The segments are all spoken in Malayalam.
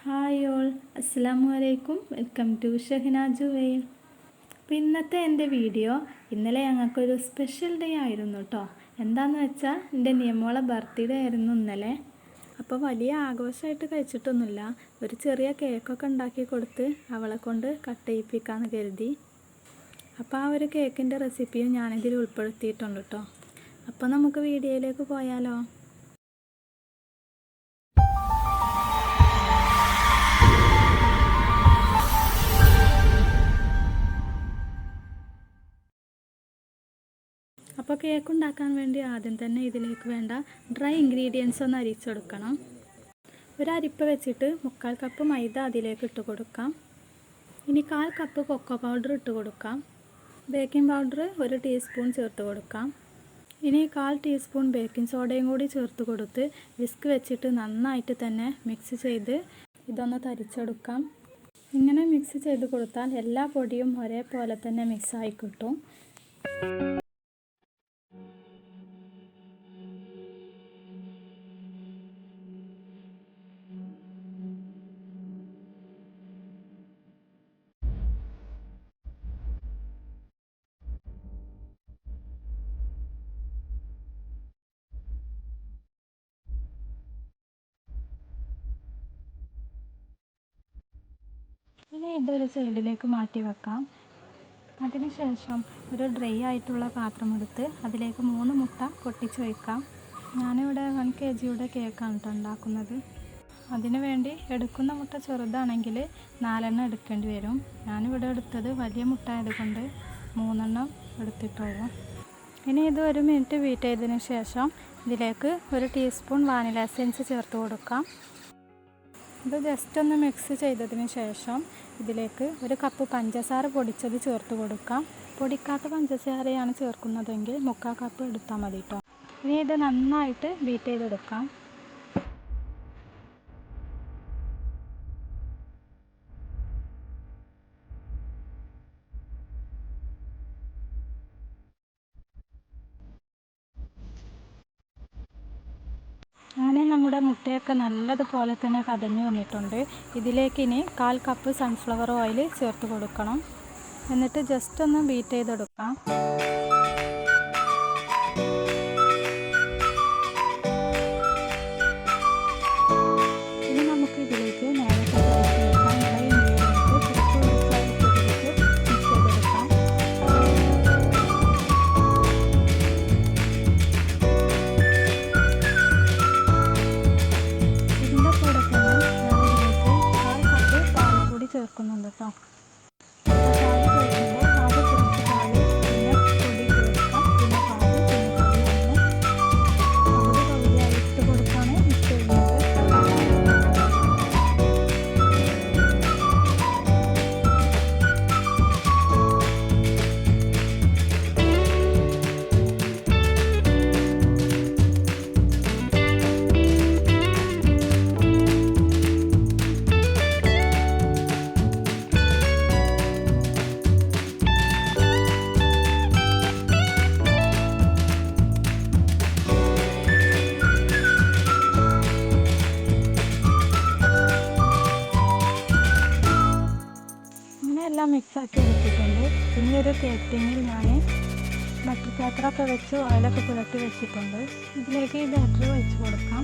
ഹായ് ഓൾ, അസ്സലാമു അലൈക്കും. Welcome to Shahna Juvail. അപ്പോൾ ഇന്നത്തെ എൻ്റെ വീഡിയോ, ഇന്നലെ ഞങ്ങൾക്കൊരു സ്പെഷ്യൽ ഡേ ആയിരുന്നു കേട്ടോ. എന്താണെന്ന് വെച്ചാൽ എൻ്റെ നിയമോളെ ബർത്ത്ഡേ ആയിരുന്നു ഇന്നലെ. അപ്പോൾ വലിയ ആഘോഷമായിട്ട് കഴിച്ചിട്ടൊന്നുമില്ല, ഒരു ചെറിയ കേക്കൊക്കെ ഉണ്ടാക്കി കൊടുത്ത് അവളെ കൊണ്ട് കട്ട് ചെയ്യിപ്പിക്കാമെന്ന് കരുതി. അപ്പോൾ ആ ഒരു കേക്കിൻ്റെ റെസിപ്പിയും ഞാനിതിൽ ഉൾപ്പെടുത്തിയിട്ടുണ്ട് കേട്ടോ. അപ്പോൾ നമുക്ക് വീഡിയോയിലേക്ക് പോയാലോ. അപ്പോൾ കേക്ക് ഉണ്ടാക്കാൻ വേണ്ടി ആദ്യം തന്നെ ഇതിലേക്ക് വേണ്ട ഡ്രൈ ഇൻഗ്രീഡിയൻസ് ഒന്ന് അരിച്ചെടുക്കണം. ഒരു അരിപ്പ വെച്ചിട്ട് 3/4 കപ്പ് മൈദ അതിലേക്ക് ഇട്ട് കൊടുക്കാം. ഇനി 1/4 കപ്പ് കൊക്കോ പൗഡർ ഇട്ട് കൊടുക്കാം. ബേക്കിംഗ് പൗഡർ 1 ടീസ്പൂൺ ചേർത്ത് കൊടുക്കാം. ഇനി 1/4 ടീസ്പൂൺ ബേക്കിംഗ് സോഡയും കൂടി ചേർത്ത് കൊടുത്ത് വിസ്ക് വെച്ചിട്ട് നന്നായിട്ട് തന്നെ മിക്സ് ചെയ്ത് ഇതൊന്ന് തരിച്ചെടുക്കാം. ഇങ്ങനെ മിക്സ് ചെയ്ത് കൊടുത്താൽ എല്ലാ പൊടിയും ഒരേപോലെ തന്നെ മിക്സായി കിട്ടും. ഇനി ഇതൊരു സൈഡിലേക്ക് മാറ്റി വെക്കാം. അതിനുശേഷം ഒരു ഡ്രൈ ആയിട്ടുള്ള പാത്രമെടുത്ത് അതിലേക്ക് 3 മുട്ട പൊട്ടിച്ച് വയ്ക്കാം. ഞാനിവിടെ 1 kg കേക്കാണ് കേട്ടോ ഉണ്ടാക്കുന്നത്. അതിനു വേണ്ടി എടുക്കുന്ന മുട്ട ചെറുതാണെങ്കിൽ 4 എടുക്കേണ്ടി വരും. ഞാനിവിടെ എടുത്തത് വലിയ മുട്ട ആയതുകൊണ്ട് 3 എടുത്തിട്ടുള്ളൂ. ഇനി ഇത് 1 മിനിറ്റ് ബീറ്റ് ചെയ്തതിന് ശേഷം ഇതിലേക്ക് 1 ടീസ്പൂൺ വാനില എസൻസ് ചേർത്ത് കൊടുക്കാം. ഇത് ജസ്റ്റ് ഒന്ന് മിക്സ് ചെയ്തതിന് ശേഷം ഇതിലേക്ക് 1 കപ്പ് പഞ്ചസാര പൊടിച്ചത് ചേർത്ത് കൊടുക്കാം. പൊടിക്കാത്ത പഞ്ചസാരയാണ് ചേർക്കുന്നതെങ്കിൽ 3/4 കപ്പ് എടുത്താൽ മതി കേട്ടോ. ഇനി ഇത് നന്നായിട്ട് ബീറ്റ് ചെയ്തെടുക്കാം. അങ്ങനെ നമ്മുടെ മുട്ടയൊക്കെ നല്ലതുപോലെ തന്നെ കടഞ്ഞു വന്നിട്ടുണ്ട്. ഇതിലേക്ക് ഇനി 1/4 കപ്പ് സൺഫ്ലവർ ഓയിൽ ചേർത്ത് കൊടുക്കണം. എന്നിട്ട് ജസ്റ്റ് ഒന്ന് ബീറ്റ് ചെയ്തെടുക്കാം. ഇനി നമുക്ക് ഇതിലേക്ക് നേരത്തെ ചേർക്കുന്നുണ്ട് കേട്ടോ. എല്ലാം മിക്സാക്കി എടുത്തിട്ടുണ്ട്. ഇനി ഒരു കേക്ക് ടിന്നിൽ ഞാൻ ബട്ടർ പേപ്പറൊക്കെ വെച്ച് ഓയിലൊക്കെ പുരട്ടി വെച്ചിട്ടുണ്ട്. ഇതിലേക്ക് ഈ ബാറ്റർ വെച്ച് കൊടുക്കാം.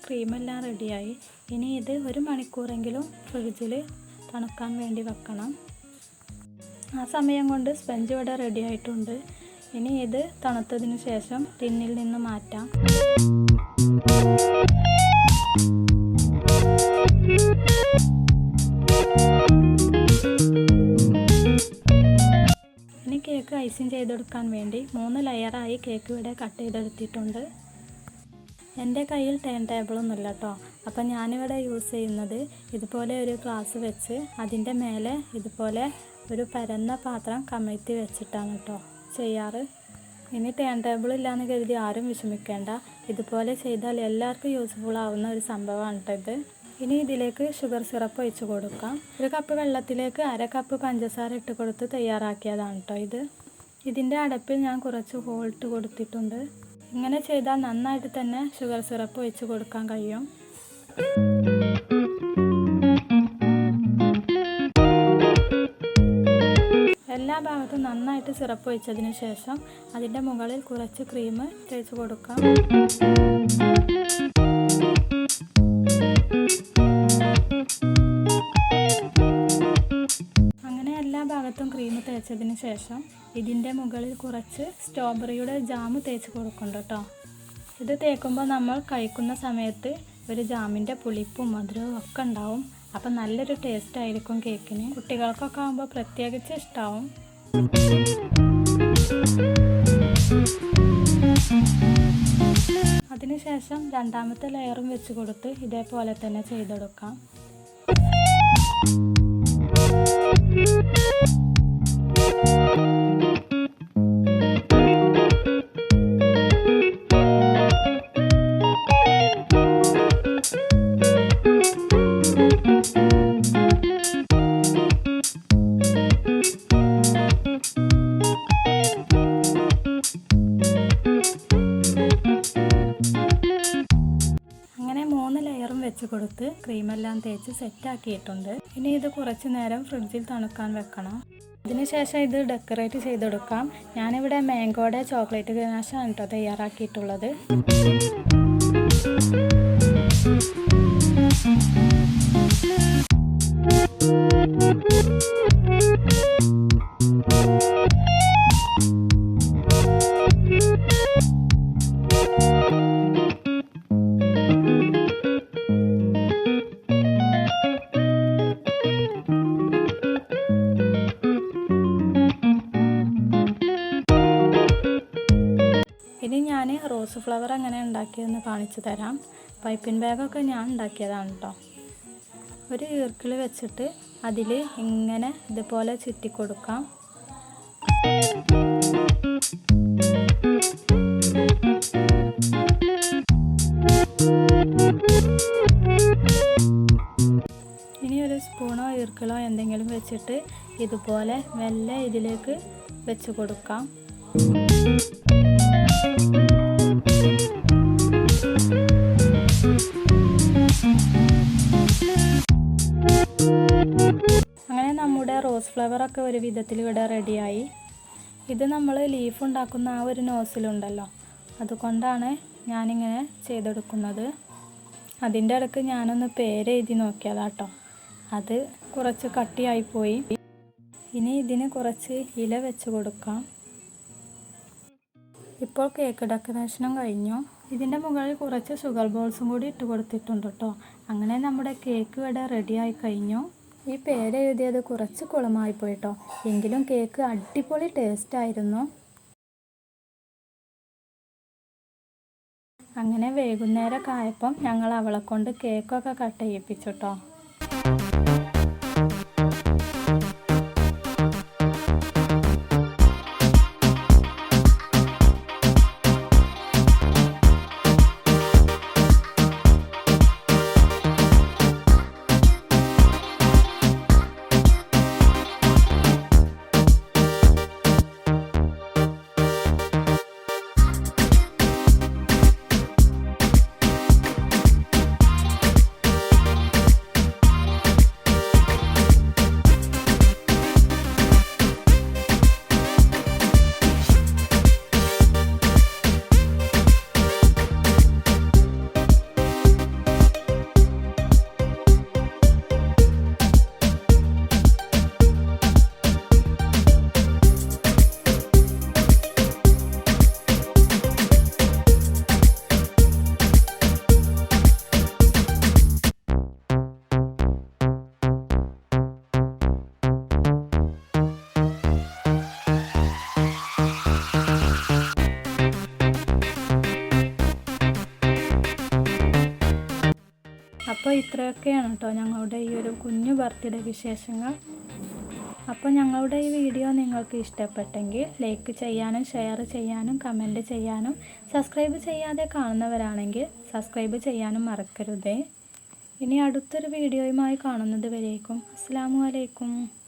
ക്രീമെല്ലാം റെഡിയായി. ഇനി ഇത് 1 മണിക്കൂറെങ്കിലും ഫ്രിഡ്ജിൽ തണുക്കാൻ വേണ്ടി വെക്കണം. ആ സമയം കൊണ്ട് സ്പഞ്ച് ഇവിടെ റെഡി ആയിട്ടുണ്ട്. ഇനി ഇത് തണുത്തതിന് ശേഷം ടിന്നിൽ നിന്ന് മാറ്റാം. ഇനി കേക്ക് ഐസിങ് ചെയ്തെടുക്കാൻ വേണ്ടി 3 ലെയറായി കേക്ക് ഇവിടെ കട്ട് ചെയ്തെടുത്തിട്ടുണ്ട്. എൻ്റെ കയ്യിൽ ടേൺ ടേബിളൊന്നുമില്ല കേട്ടോ. അപ്പം ഞാനിവിടെ യൂസ് ചെയ്യുന്നത് ഇതുപോലെ ഒരു ഗ്ലാസ് വെച്ച് അതിൻ്റെ മേലെ ഇതുപോലെ ഒരു പരന്ന പാത്രം കമഴ്ത്തി വെച്ചിട്ടാണ് കേട്ടോ ചെയ്യാറ്. ഇനി ടേൺ ടേബിൾ ഇല്ലയെന്ന് കരുതി ആരും വിഷമിക്കേണ്ട. ഇതുപോലെ ചെയ്താൽ എല്ലാവർക്കും യൂസ്ഫുൾ ആവുന്ന ഒരു സംഭവമാണ് കേട്ടോ ഇത്. ഇനി ഇതിലേക്ക് ഷുഗർ സിറപ്പ് ഒഴിച്ച് കൊടുക്കാം. 1 കപ്പ് വെള്ളത്തിലേക്ക് 1/2 കപ്പ് പഞ്ചസാര ഇട്ട് കൊടുത്ത് തയ്യാറാക്കിയതാണ് കേട്ടോ ഇത്. ഇതിൻ്റെ അടപ്പിൽ ഞാൻ കുറച്ച് ഹോൾട്ട് കൊടുത്തിട്ടുണ്ട്. ഇങ്ങനെ ചെയ്താൽ നന്നായിട്ട് തന്നെ ഷുഗർ സിറപ്പ് ഒഴിച്ച് കൊടുക്കാൻ കഴിയും. എല്ലാ ഭാഗത്തും നന്നായിട്ട് സിറപ്പ് ഒഴിച്ചതിന് ശേഷം അതിൻ്റെ മുകളിൽ കുറച്ച് ക്രീം തേച്ച് കൊടുക്കാം. അങ്ങനെ എല്ലാ ഭാഗത്തും ക്രീം തേച്ചതിന് ശേഷം ഇതിൻ്റെ മുകളിൽ കുറച്ച് സ്ട്രോബെറിയുടെ ജാം തേച്ച് കൊടുക്കുന്നുണ്ട് കേട്ടോ. ഇത് തേക്കുമ്പോൾ നമ്മൾ കഴിക്കുന്ന സമയത്ത് ഒരു ജാമിൻ്റെ പുളിപ്പും മധുരവും ഒക്കെ ഉണ്ടാവും. അപ്പം നല്ലൊരു ടേസ്റ്റ് ആയിരിക്കും കേക്കിന്. കുട്ടികൾക്കൊക്കെ ആകുമ്പോൾ പ്രത്യേകിച്ച് ഇഷ്ടമാവും. അതിനുശേഷം രണ്ടാമത്തെ ലെയറും വെച്ച് കൊടുത്ത് ഇതേപോലെ തന്നെ ചെയ്തെടുക്കാം. വെച്ച് കൊടുത്ത് ക്രീമെല്ലാം തേച്ച് സെറ്റാക്കിയിട്ടുണ്ട്. ഇനി ഇത് കുറച്ച് നേരം ഫ്രിഡ്ജിൽ തണുക്കാൻ വെക്കണം. അതിനുശേഷം ഇത് ഡെക്കറേറ്റ് ചെയ്തെടുക്കാം. ഞാനിവിടെ മാംഗോയുടെ ചോക്ലേറ്റ് ഗനാഷാണ് കേട്ടോ തയ്യാറാക്കിയിട്ടുള്ളത്. ഇനി ഞാൻ റോസ് ഫ്ലവർ എങ്ങനെ ഉണ്ടാക്കിയതെന്ന് കാണിച്ചു തരാം. പൈപ്പിൻ ബാഗൊക്കെ ഞാൻ ഉണ്ടാക്കിയതാണ് കേട്ടോ. ഒരു ഈർക്കിൾ വെച്ചിട്ട് അതിൽ ഇങ്ങനെ ഇതുപോലെ ചുറ്റിക്കൊടുക്കാം. ഇനി ഒരു സ്പൂണോ ഈർക്കിളോ എന്തെങ്കിലും വെച്ചിട്ട് ഇതുപോലെ മെല്ലെ ഇതിലേക്ക് വെച്ച് കൊടുക്കാം. അങ്ങനെ നമ്മുടെ റോസ് ഫ്ലവറൊക്കെ ഒരു വിധത്തിൽ ഇവിടെ റെഡിയായി. ഇത് നമ്മൾ ലീഫ് ഉണ്ടാക്കുന്ന ആ ഒരു നോസിലുണ്ടല്ലോ, അതുകൊണ്ടാണ് ഞാനിങ്ങനെ ചെയ്തെടുക്കുന്നത്. അതിൻ്റെ ഇടയ്ക്ക് ഞാനൊന്ന് പേരെഴുതി നോക്കിയതാട്ടോ, അത് കുറച്ച് കട്ടിയായിപ്പോയി. ഇനി ഇതിന് കുറച്ച് ഇല വെച്ച് കൊടുക്കാം. ഇപ്പോൾ കേക്ക് ഡെക്കറേഷനും കഴിഞ്ഞു. ഇതിൻ്റെ മുകളിൽ കുറച്ച് ഷുഗർ ബോൾസും കൂടി ഇട്ട് കൊടുത്തിട്ടുണ്ട് കേട്ടോ. അങ്ങനെ നമ്മുടെ കേക്ക് ഇവിടെ റെഡിയായി കഴിഞ്ഞു. ഈ പേരെഴുതിയത് കുറച്ച് കുളമായിപ്പോയി കേട്ടോ, എങ്കിലും കേക്ക് അടിപൊളി ടേസ്റ്റായിരുന്നു. അങ്ങനെ വൈകുന്നേരമൊക്കെ ആയപ്പം ഞങ്ങൾ അവളെ കൊണ്ട് കേക്കൊക്കെ കട്ട് ചെയ്യിപ്പിച്ചു കേട്ടോ. അപ്പോൾ ഇത്രയൊക്കെയാണ് കേട്ടോ ഞങ്ങളുടെ ഈ ഒരു കുഞ്ഞു ബർത്ത്ഡേ വിശേഷങ്ങൾ. അപ്പോൾ ഞങ്ങളുടെ ഈ വീഡിയോ നിങ്ങൾക്ക് ഇഷ്ടപ്പെട്ടെങ്കിൽ ലൈക്ക് ചെയ്യാനും ഷെയർ ചെയ്യാനും കമൻറ്റ് ചെയ്യാനും സബ്സ്ക്രൈബ് ചെയ്യാതെ കാണുന്നവരാണെങ്കിൽ സബ്സ്ക്രൈബ് ചെയ്യാനും മറക്കരുതേ. ഇനി അടുത്തൊരു വീഡിയോയുമായി കാണുന്നത് വരേക്കും അസ്സലാമു അലൈക്കും.